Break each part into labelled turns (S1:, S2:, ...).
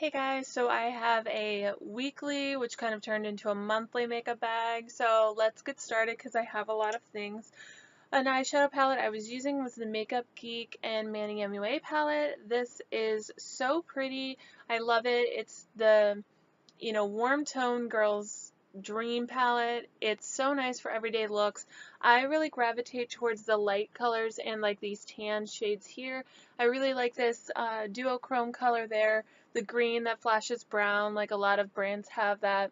S1: Hey guys, so I have a weekly, which kind of turned into a monthly makeup bag. So let's get started because I have a lot of things. An eyeshadow palette I was using was the Makeup Geek and Manny MUA palette. This is so pretty. I love it. It's the, warm tone girls dream palette. It's so nice for everyday looks. I really gravitate towards the light colors and like these tan shades here. I really like this duochrome color there, the green that flashes brown, like a lot of brands have that.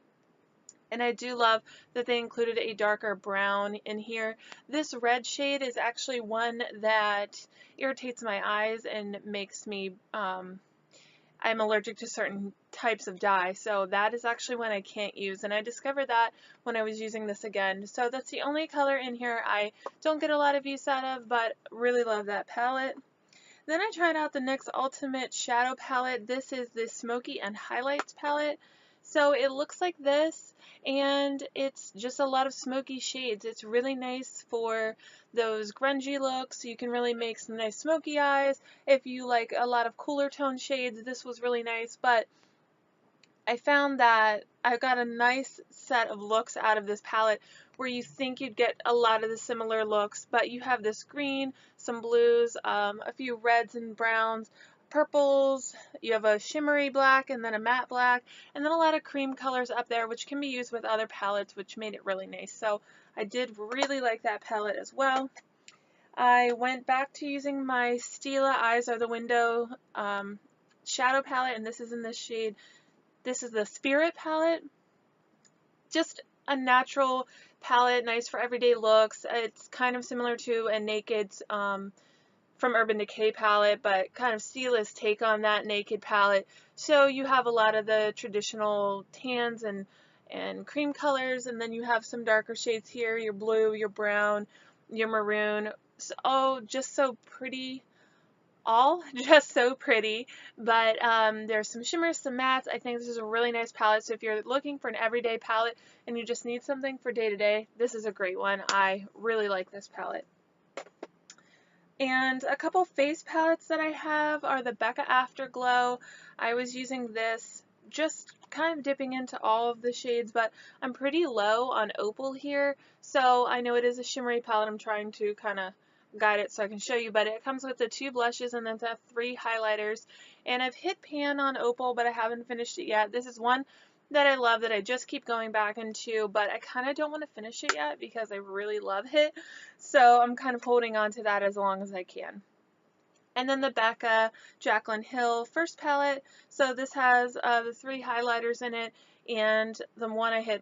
S1: And I do love that they included a darker brown in here. This red shade is actually one that irritates my eyes and makes me I'm allergic to certain types of dye, so that is actually one I can't use, and I discovered that when I was using this again. So that's the only color in here I don't get a lot of use out of, but really love that palette. Then I tried out the NYX Ultimate Shadow Palette. This is the Smoky and Highlights palette. So it looks like this, and it's just a lot of smoky shades. It's really nice for those grungy looks. You can really make some nice smoky eyes. If you like a lot of cooler tone shades, this was really nice, but I found that I got a nice set of looks out of this palette where you think you'd get a lot of the similar looks, but you have this green, some blues, a few reds and browns, purples, you have a shimmery black and then a matte black, and then a lot of cream colors up there which can be used with other palettes, which made it really nice. So I did really like that palette as well. I went back to using my Stila Eyes Are the Window shadow palette, and this is in the shade, this is the Spirit palette. Just a natural palette, nice for everyday looks. It's kind of similar to a Naked from Urban Decay palette, but kind of Stila's take on that Naked palette. So you have a lot of the traditional tans and cream colors, and then you have some darker shades here, your blue, your brown, your maroon. So, oh, just so pretty, all just so pretty, but there's some shimmers, some mattes. I think this is a really nice palette, so if you're looking for an everyday palette and you just need something for day to day, this is a great one. I really like this palette. And a couple face palettes that I have are the Becca Afterglow. I was using this, just kind of dipping into all of the shades, but I'm pretty low on Opal here, so I know it is a shimmery palette. I'm trying to kind of guide it so I can show you, but it comes with the 2 blushes and then the 3 highlighters. And I've hit pan on Opal, but I haven't finished it yet. This is one that I love that I just keep going back into, but I kind of don't want to finish it yet because I really love it. So I'm kind of holding on to that as long as I can. And then the Becca Jaclyn Hill first palette. So this has the 3 highlighters in it, and the one I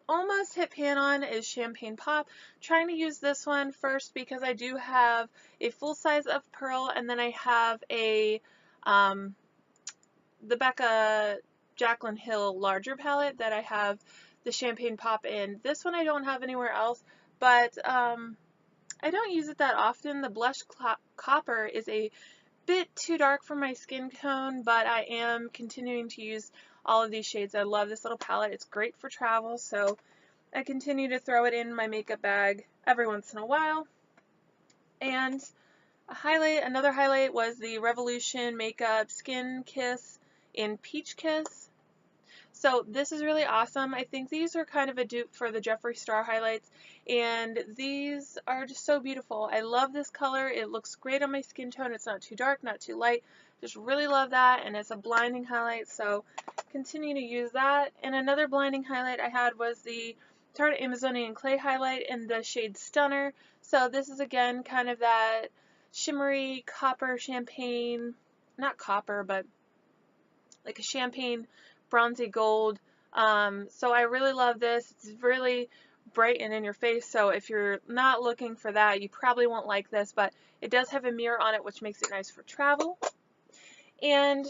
S1: almost hit pan on is Champagne Pop. Trying to use this one first because I do have a full size of Pearl, and then I have a the Becca Jaclyn Hill larger palette that I have the Champagne Pop in. This one I don't have anywhere else, but I don't use it that often. The Blush Copper is a bit too dark for my skin tone, but I am continuing to use all of these shades. I love this little palette. It's great for travel, so I continue to throw it in my makeup bag every once in a while. And another highlight was the Revolution Makeup Skin Kiss in Peach Kiss. So this is really awesome. I think these are kind of a dupe for the Jeffree Star highlights, and these are just so beautiful. I love this color. It looks great on my skin tone. It's not too dark, not too light. Just really love that, and it's a blinding highlight, so continue to use that. And another blinding highlight I had was the Tarte Amazonian Clay highlight in the shade Stunner. So this is again kind of that shimmery copper champagne, not copper, but like a champagne bronzy gold. So I really love this. It's really bright and in your face, so if you're not looking for that, you probably won't like this, but it does have a mirror on it, which makes it nice for travel. And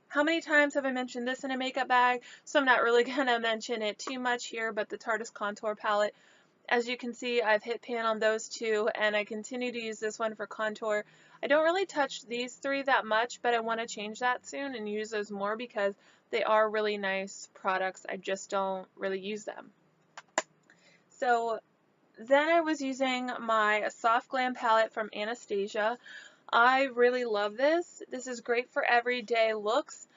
S1: how many times have I mentioned this in a makeup bag? So I'm not really going to mention it too much here, but the Tarte's Contour Palette. As you can see, I've hit pan on those 2, and I continue to use this one for contour. I don't really touch these 3 that much, but I want to change that soon and use those more because they are really nice products. I just don't really use them. So then I was using my Soft Glam palette from Anastasia. I really love this. This is great for everyday looks.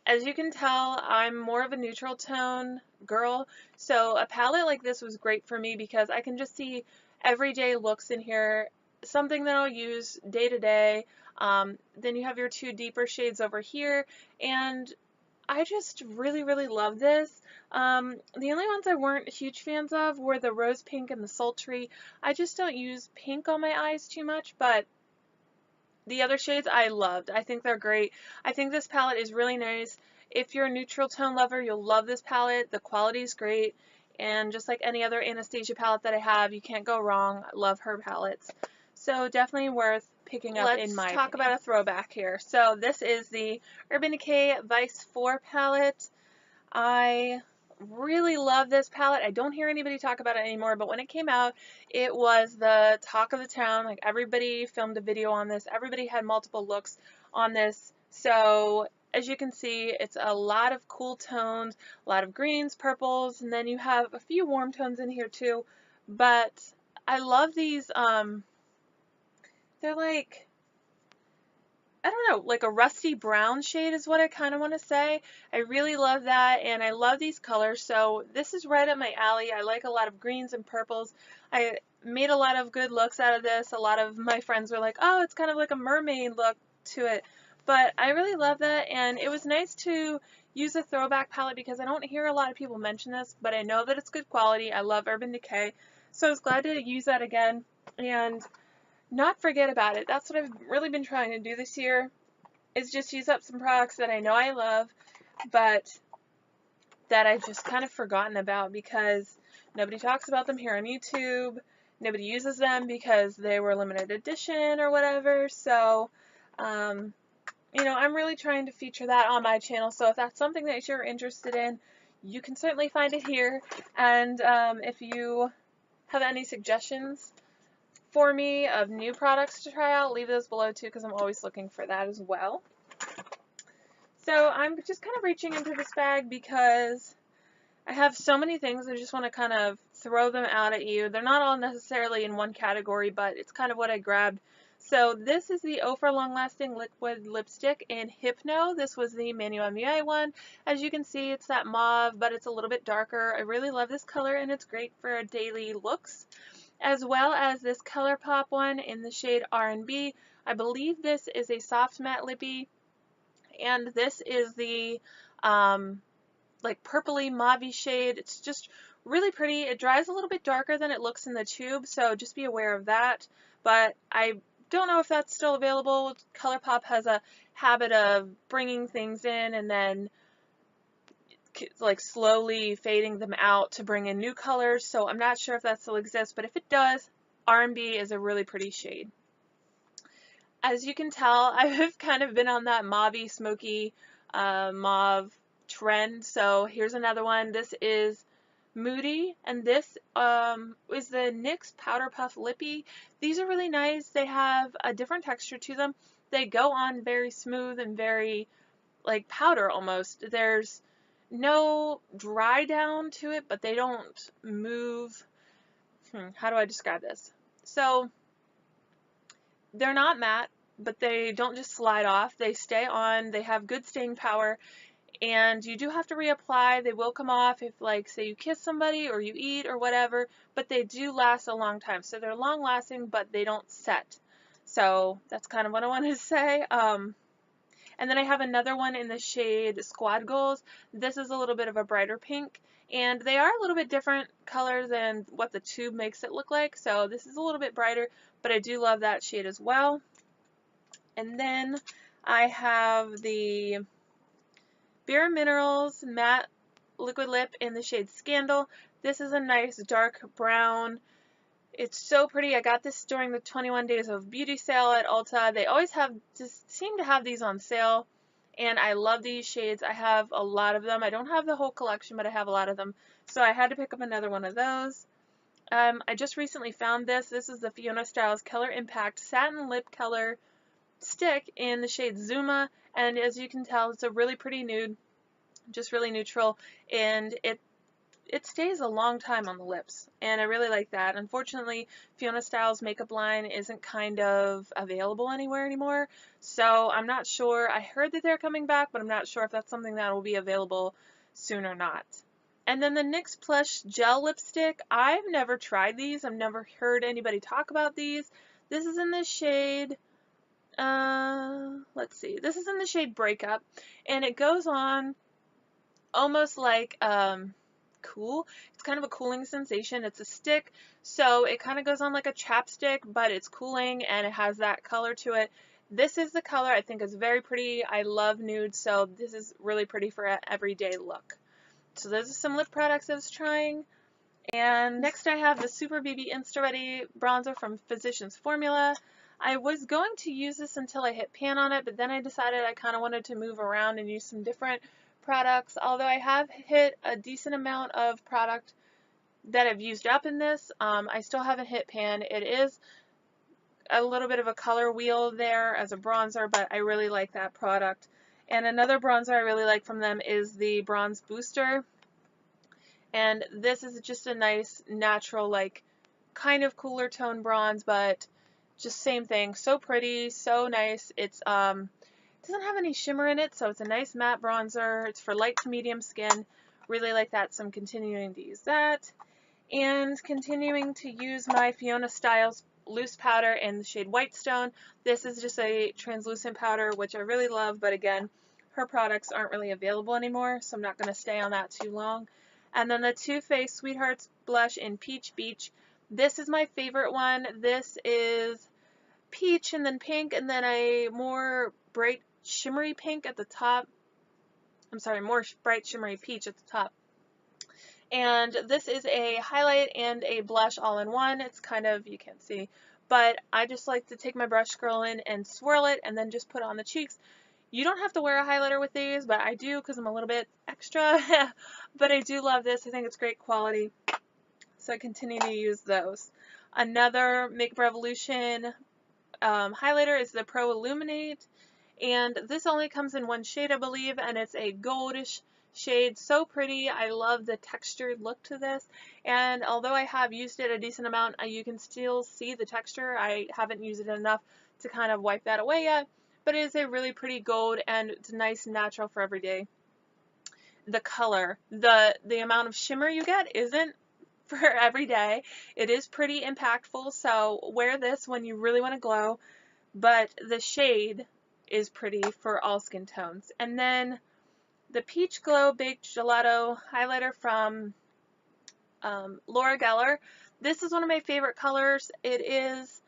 S1: As you can tell, I'm more of a neutral tone girl, so a palette like this was great for me because I can just see everyday looks in here, something that I'll use day to day. Then you have your two deeper shades over here, and I just really, really love this. The only ones I weren't huge fans of were the rose pink and the sultry. I just don't use pink on my eyes too much, but the other shades I loved. I think they're great. I think this palette is really nice. If you're a neutral tone lover, you'll love this palette. The quality is great. And just like any other Anastasia palette that I have, you can't go wrong. I love her palettes. So definitely worth picking up in my opinion. Let's talk about a throwback here. So this is the Urban Decay Vice 4 palette. I really love this palette. I don't hear anybody talk about it anymore, but when it came out, it was the talk of the town. Like, everybody filmed a video on this. Everybody had multiple looks on this. So as you can see, it's a lot of cool tones, a lot of greens, purples, and then you have a few warm tones in here too. But I love these. They're like, I don't know, like a rusty brown shade is what I kind of want to say. I really love that, and I love these colors, so this is right up my alley. I like a lot of greens and purples. I made a lot of good looks out of this. A lot of my friends were like, oh, it's kind of like a mermaid look to it, but I really love that, and it was nice to use a throwback palette because I don't hear a lot of people mention this, but I know that it's good quality. I love Urban Decay, so I was glad to use that again and not forget about it. That's what I've really been trying to do this year, is just use up some products that I know I love, but that I've just kind of forgotten about because nobody talks about them here on YouTube. Nobody uses them because they were limited edition or whatever. So, you know, I'm really trying to feature that on my channel. So if that's something that you're interested in, you can certainly find it here. And if you have any suggestions for me of new products to try out, leave those below too, because I'm always looking for that as well. So I'm just kind of reaching into this bag because I have so many things. I just want to kind of throw them out at you. They're not all necessarily in one category, but it's kind of what I grabbed. So this is the Ofra Long Lasting Liquid Lipstick in Hypno. This was the Manuel Muay one. As you can see, it's that mauve, but it's a little bit darker. I really love this color, and it's great for daily looks. As well as this ColourPop one in the shade R&B. I believe this is a soft matte lippy, and this is the like purpley mauve shade. It's just really pretty. It dries a little bit darker than it looks in the tube, so just be aware of that. But I don't know if that's still available. ColourPop has a habit of bringing things in and then like slowly fading them out to bring in new colors, so I'm not sure if that still exists, but if it does, R&B is a really pretty shade. As you can tell, I've kind of been on that mauve-y, smoky mauve trend, so here's another one. This is Moody, and this is the NYX Powder Puff Lippy. These are really nice. They have a different texture to them. They go on very smooth and very like powder almost. There's no dry down to it, but they don't move. How do I describe this? So they're not matte, but they don't just slide off. They stay on. They have good staying power, and you do have to reapply. They will come off if, like, say you kiss somebody or you eat or whatever, but they do last a long time. So they're long lasting, but they don't set. So that's kind of what I wanted to say. And then I have another one in the shade Squad Goals. This is a little bit of a brighter pink, and they are a little bit different color than what the tube makes it look like. So this is a little bit brighter, but I do love that shade as well. And then I have the Bare Minerals Matte Liquid Lip in the shade Scandal. This is a nice dark brown. It's so pretty. I got this during the 21 Days of Beauty sale at Ulta. They always seem to have these on sale, and I love these shades. I have a lot of them. I don't have the whole collection, but I have a lot of them, so I had to pick up another one of those. I just recently found this. This is the Fiona Styles Color Impact Satin Lip Color Stick in the shade Zuma, and as you can tell, it's a really pretty nude, just really neutral, and it it stays a long time on the lips, and I really like that. Unfortunately, Fiona Styles makeup line isn't kind of available anywhere anymore, so I'm not sure. I heard that they're coming back, but I'm not sure if that's something that will be available soon or not. And then the NYX Plush Gel Lipstick, I've never tried these. I've never heard anybody talk about these. This is in the shade, let's see, this is in the shade Breakup, and it goes on almost like, cool. It's kind of a cooling sensation. It's a stick, so it kind of goes on like a chapstick, but it's cooling and it has that color to it. This is the color. I think it's very pretty. I love nude, so this is really pretty for an everyday look. So those are some lip products I was trying. And next I have the Super BB Insta Ready bronzer from Physicians Formula. I was going to use this until I hit pan on it, but then I decided I kind of wanted to move around and use some different products. Although I have hit a decent amount of product that I've used up in this, I still haven't hit pan. It is a little bit of a color wheel there as a bronzer, but I really like that product. And another bronzer I really like from them is the Bronze Booster. And this is just a nice natural, like, kind of cooler tone bronze, but just same thing. So pretty, so nice. It's doesn't have any shimmer in it, so it's a nice matte bronzer. It's for light to medium skin. Really like that, so I'm continuing to use that. And continuing to use my Fiona Styles loose powder in the shade Whitestone. This is just a translucent powder, which I really love, but again, her products aren't really available anymore, so I'm not going to stay on that too long. And then the Too Faced Sweethearts blush in Peach Beach. This is my favorite one. This is peach and then pink and then a more bright shimmery pink at the top. I'm sorry, more bright shimmery peach at the top. And this is a highlight and a blush all in one. It's kind of, you can't see, but I just like to take my brush curl in and swirl it and then just put it on the cheeks. You don't have to wear a highlighter with these, but I do because I'm a little bit extra. But I do love this. I think it's great quality, so I continue to use those. Another Makeup Revolution highlighter is the Pro Illuminate, and this only comes in one shade, I believe, and it's a goldish shade. So pretty. I love the textured look to this, and although I have used it a decent amount, you can still see the texture. I haven't used it enough to kind of wipe that away yet, but it is a really pretty gold, and it's nice and natural for every day. The color, the amount of shimmer you get isn't for every day. It is pretty impactful, so wear this when you really want to glow, but the shade is pretty for all skin tones. And then the Peach Glow Baked Gelato highlighter from Laura Geller. This is one of my favorite colors. It is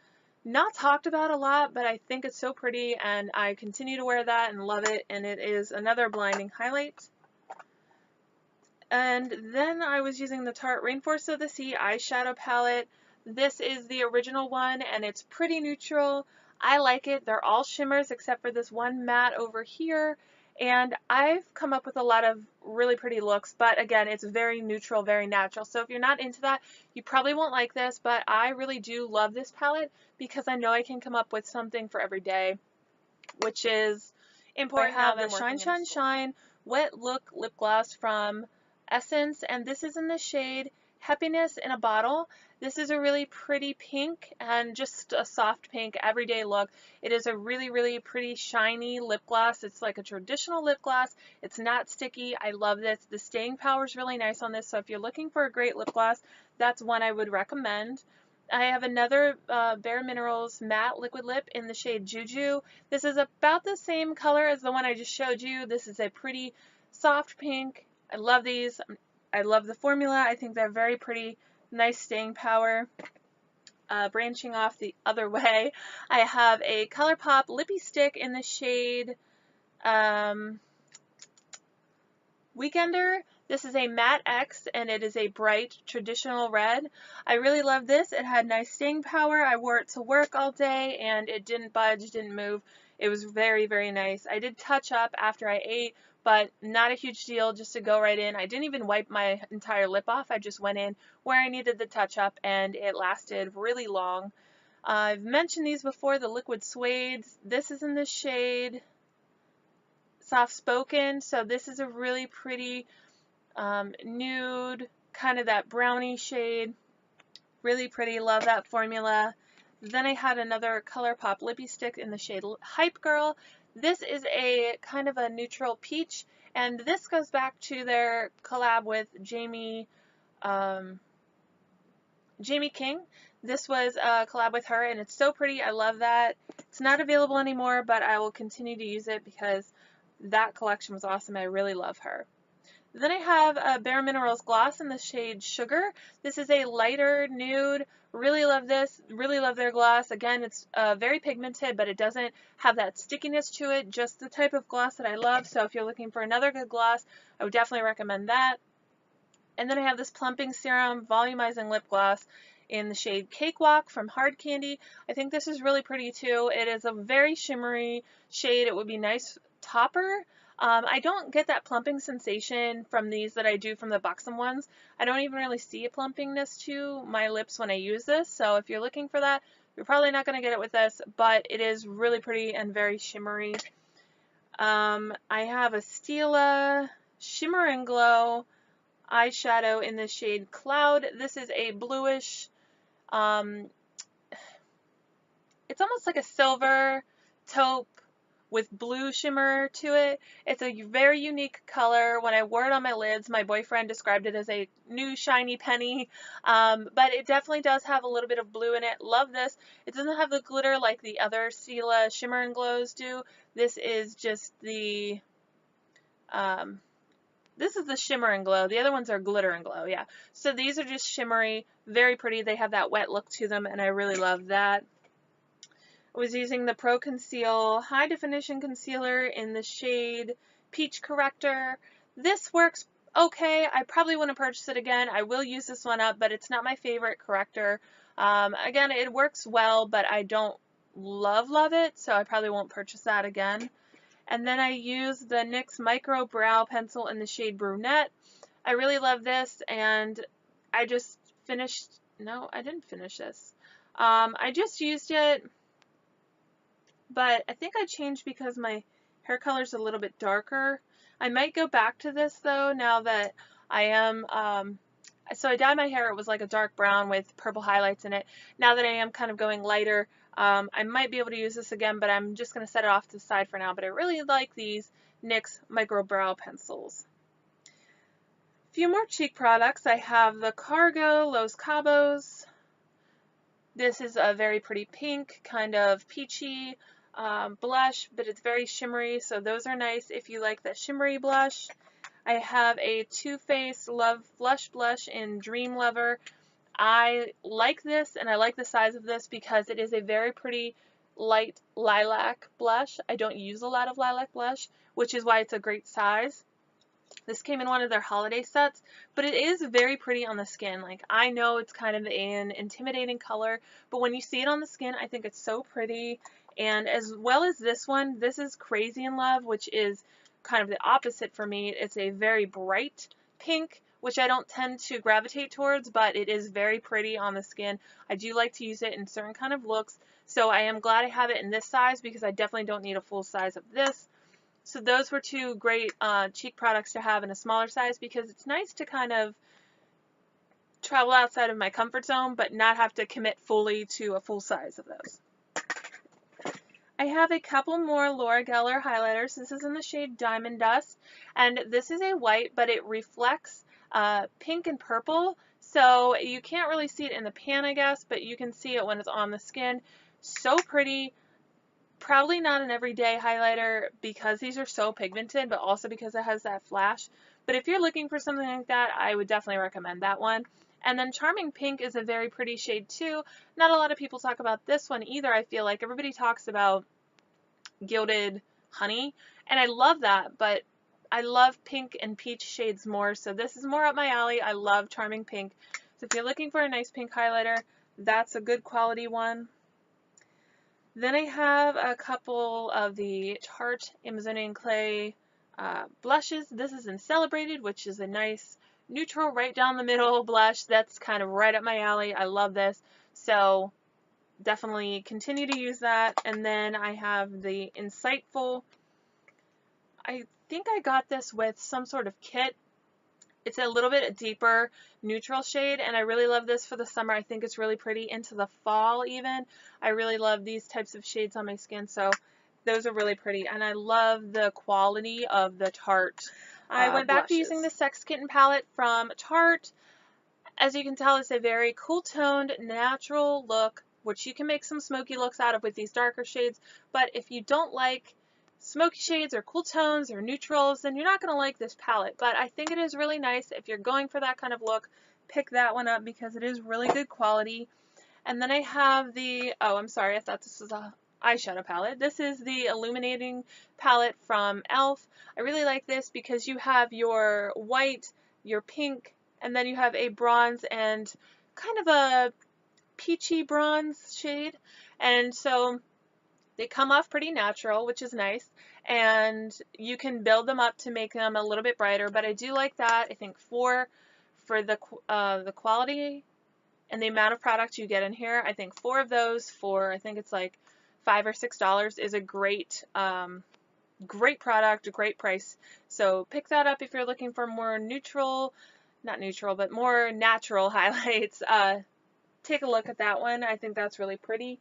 S1: not talked about a lot, but I think it's so pretty, and I continue to wear that and love it, and it is another blinding highlight. And then I was using the Tarte Rainforest of the Sea eyeshadow palette. This is the original one, and it's pretty neutral. I like it. They're all shimmers except for this one matte over here. And I've come up with a lot of really pretty looks, but again, it's very neutral, very natural. So if you're not into that, you probably won't like this, but I really do love this palette because I know I can come up with something for every day, which is important. I have the Shine Shine Shine Wet Look Lip Gloss from Essence, and this is in the shade Happiness in a Bottle. This is a really pretty pink and just a soft pink everyday look. It is a really, really pretty shiny lip gloss. It's like a traditional lip gloss. It's not sticky. I love this. The staying power is really nice on this, so if you're looking for a great lip gloss, that's one I would recommend. I have another Bare Minerals matte liquid lip in the shade Juju. This is about the same color as the one I just showed you. This is a pretty soft pink. I love these. I love the formula. I think they're very pretty, nice staying power. Branching off the other way, I have a ColourPop Lippy Stick in the shade Weekender. This is a Matte X, and it is a bright traditional red. I really love this. It had nice staying power. I wore it to work all day, and it didn't budge, didn't move. It was very, very nice. I did touch up after I ate, but not a huge deal, just to go right in. I didn't even wipe my entire lip off. I just went in where I needed the touch up, and it lasted really long. I've mentioned these before, the Liquid Suede. This is in the shade Soft Spoken, so this is a really pretty nude kind of that brownie shade. Really pretty, love that formula. Then I had another ColourPop lippy stick in the shade Hype Girl. This is a kind of a neutral peach, and this goes back to their collab with Jamie King. This was a collab with her, and it's so pretty. I love that. It's not available anymore, but I will continue to use it because that collection was awesome. I really love her. Then I have a Bare Minerals gloss in the shade Sugar. This is a lighter nude. Really love this. Really love their gloss. Again, it's very pigmented, but it doesn't have that stickiness to it. Just the type of gloss that I love. So if you're looking for another good gloss, I would definitely recommend that. And then I have this Plumping Serum Volumizing Lip Gloss in the shade Cakewalk from Hard Candy. I think this is really pretty too. It is a very shimmery shade. It would be nice topper. I don't get that plumping sensation from these that I do from the Buxom ones. I don't even really see a plumpingness to my lips when I use this, so if you're looking for that, you're probably not going to get it with this, but it is really pretty and very shimmery. I have a Stila Shimmer and Glow eyeshadow in the shade Cloud. This is a bluish, it's almost like a silver taupe with blue shimmer to it. It's a very unique color. When I wore it on my lids, my boyfriend described it as a new shiny penny, but it definitely does have a little bit of blue in it. Love this. It doesn't have the glitter like the other Stila Shimmer and Glows do. This is just the, this is the Shimmer and Glow. The other ones are Glitter and Glow, yeah. So these are just shimmery, very pretty. They have that wet look to them, and I really love that. I was using the Pro Conceal High Definition Concealer in the shade Peach Corrector. This works okay. I probably wouldn't purchase it again. I will use this one up, but it's not my favorite corrector. Again, it works well, but I don't love it, so I probably won't purchase that again. And then I use the NYX Micro Brow Pencil in the shade Brunette. I really love this, and I just finished, no, I didn't finish this. I just used it, but I think I changed because my hair color is a little bit darker. I might go back to this though now that I am, so I dyed my hair, it was like a dark brown with purple highlights in it. Now that I am kind of going lighter, I might be able to use this again, but I'm just going to set it off to the side for now. But I really like these NYX Micro Brow Pencils. A few more cheek products. I have the Cargo Los Cabos. This is a very pretty pink, kind of peachy blush, but it's very shimmery, so those are nice if you like that shimmery blush. I have a Too Faced Love Flush Blush in Dream Lover. I like this, and I like the size of this because it is a very pretty light lilac blush. I don't use a lot of lilac blush, which is why it's a great size. This came in one of their holiday sets, but it is very pretty on the skin. Like, I know it's kind of an intimidating color, but when you see it on the skin, I think it's so pretty. And as well as this one, this is Crazy in Love, which is kind of the opposite for me. It's a very bright pink, which I don't tend to gravitate towards, but it is very pretty on the skin. I do like to use it in certain kind of looks, so I am glad I have it in this size because I definitely don't need a full size of this. So those were two great cheek products to have in a smaller size because it's nice to kind of travel outside of my comfort zone but not have to commit fully to a full size of those. I have a couple more Laura Geller highlighters. This is in the shade Diamond Dust, and this is a white, but it reflects pink and purple, so you can't really see it in the pan, I guess, but you can see it when it's on the skin. So pretty. Probably not an everyday highlighter because these are so pigmented, but also because it has that flash. But if you're looking for something like that, I would definitely recommend that one. And then Charming Pink is a very pretty shade too. Not a lot of people talk about this one either, I feel like. Everybody talks about Gilded Honey, and I love that, but I love pink and peach shades more, so this is more up my alley. I love Charming Pink. So if you're looking for a nice pink highlighter, that's a good quality one. Then I have a couple of the Tarte Amazonian Clay blushes. This is in Celebrated, which is a nice neutral right down the middle blush. That's kind of right up my alley. I love this. So definitely continue to use that. And then I have the Insightful. I think I got this with some sort of kit. It's a little bit deeper neutral shade, and I really love this for the summer. I think it's really pretty into the fall even. I really love these types of shades on my skin, so those are really pretty, and I love the quality of the Tarte I went back to using the Sex Kitten palette from Tarte. As you can tell, it's a very cool toned, natural look, which you can make some smoky looks out of with these darker shades, but if you don't like smoky shades or cool tones or neutrals, then you're not going to like this palette. But I think it is really nice. If you're going for that kind of look, pick that one up because it is really good quality. And then I have the, oh, I'm sorry, I thought this was a eyeshadow palette. This is the Illuminating palette from e.l.f. I really like this because you have your white, your pink, and then you have a bronze and kind of a peachy bronze shade. And so they come off pretty natural, which is nice, and you can build them up to make them a little bit brighter, but I do like that. I think for the quality and the amount of product you get in here, I think 4 of those for, I think it's like $5 or $6 is a great great product, a great price. So pick that up if you're looking for more neutral, not neutral, but more natural highlights. Take a look at that one. I think that's really pretty.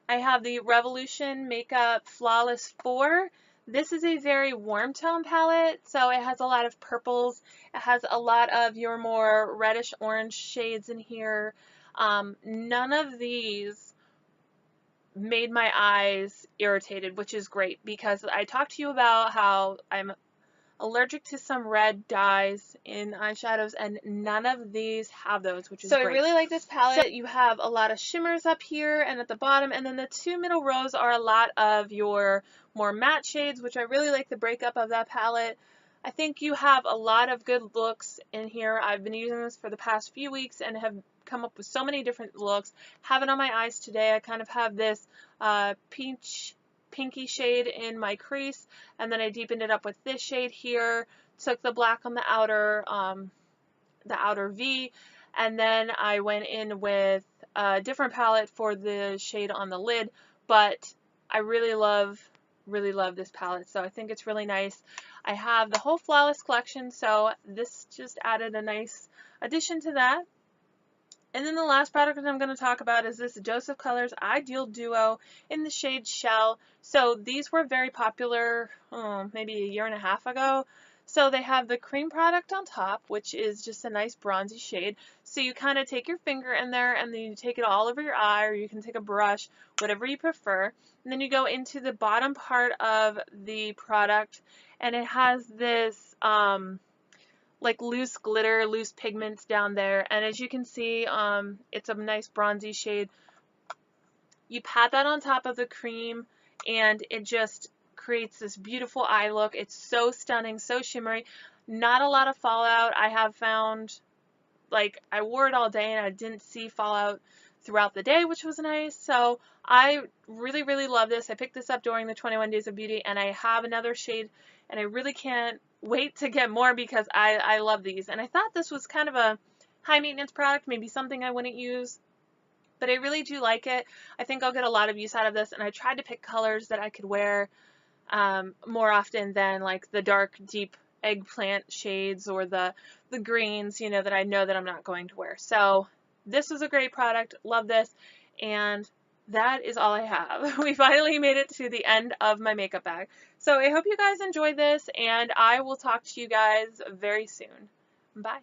S1: I have the Revolution Makeup Flawless 4. This is a very warm tone palette, so it has a lot of purples. It has a lot of your more reddish orange shades in here. None of these made my eyes irritated, which is great because I talked to you about how I'm allergic to some red dyes in eyeshadows, and none of these have those, which is great. So I really like this palette. So you have a lot of shimmers up here and at the bottom, and then the 2 middle rows are a lot of your more matte shades, which I really like the breakup of that palette. I think you have a lot of good looks in here. I've been using this for the past few weeks and have come up with so many different looks. Have it on my eyes today. I kind of have this pinky shade in my crease, and then I deepened it up with this shade here, took the black on the outer V, and then I went in with a different palette for the shade on the lid, but I really love this palette, so I think it's really nice. I have the whole Flawless collection, so this just added a nice addition to that. And then the last product that I'm going to talk about is this Joseph Colors Ideal Duo in the shade Shell. So these were very popular maybe a year and a half ago. So they have the cream product on top, which is just a nice bronzy shade. So you kind of take your finger in there and then you take it all over your eye, or you can take a brush, whatever you prefer. And then you go into the bottom part of the product, and it has this like loose glitter, loose pigments down there, and as you can see, it's a nice bronzy shade. You pat that on top of the cream, and it just creates this beautiful eye look. It's so stunning, so shimmery. Not a lot of fallout. I have found, like, I wore it all day and I didn't see fallout throughout the day, which was nice. So I really love this. I picked this up during the 21 Days of Beauty, and I have another shade, and I really can't wait to get more because I love these. And I thought this was kind of a high maintenance product, maybe something I wouldn't use, but I really do like it. I think I'll get a lot of use out of this, and I tried to pick colors that I could wear more often than like the dark, deep eggplant shades or the greens, you know, that I know that I'm not going to wear. So this was a great product. Love this. And that is all I have. We finally made it to the end of my makeup bag. So I hope you guys enjoyed this, and I will talk to you guys very soon. Bye.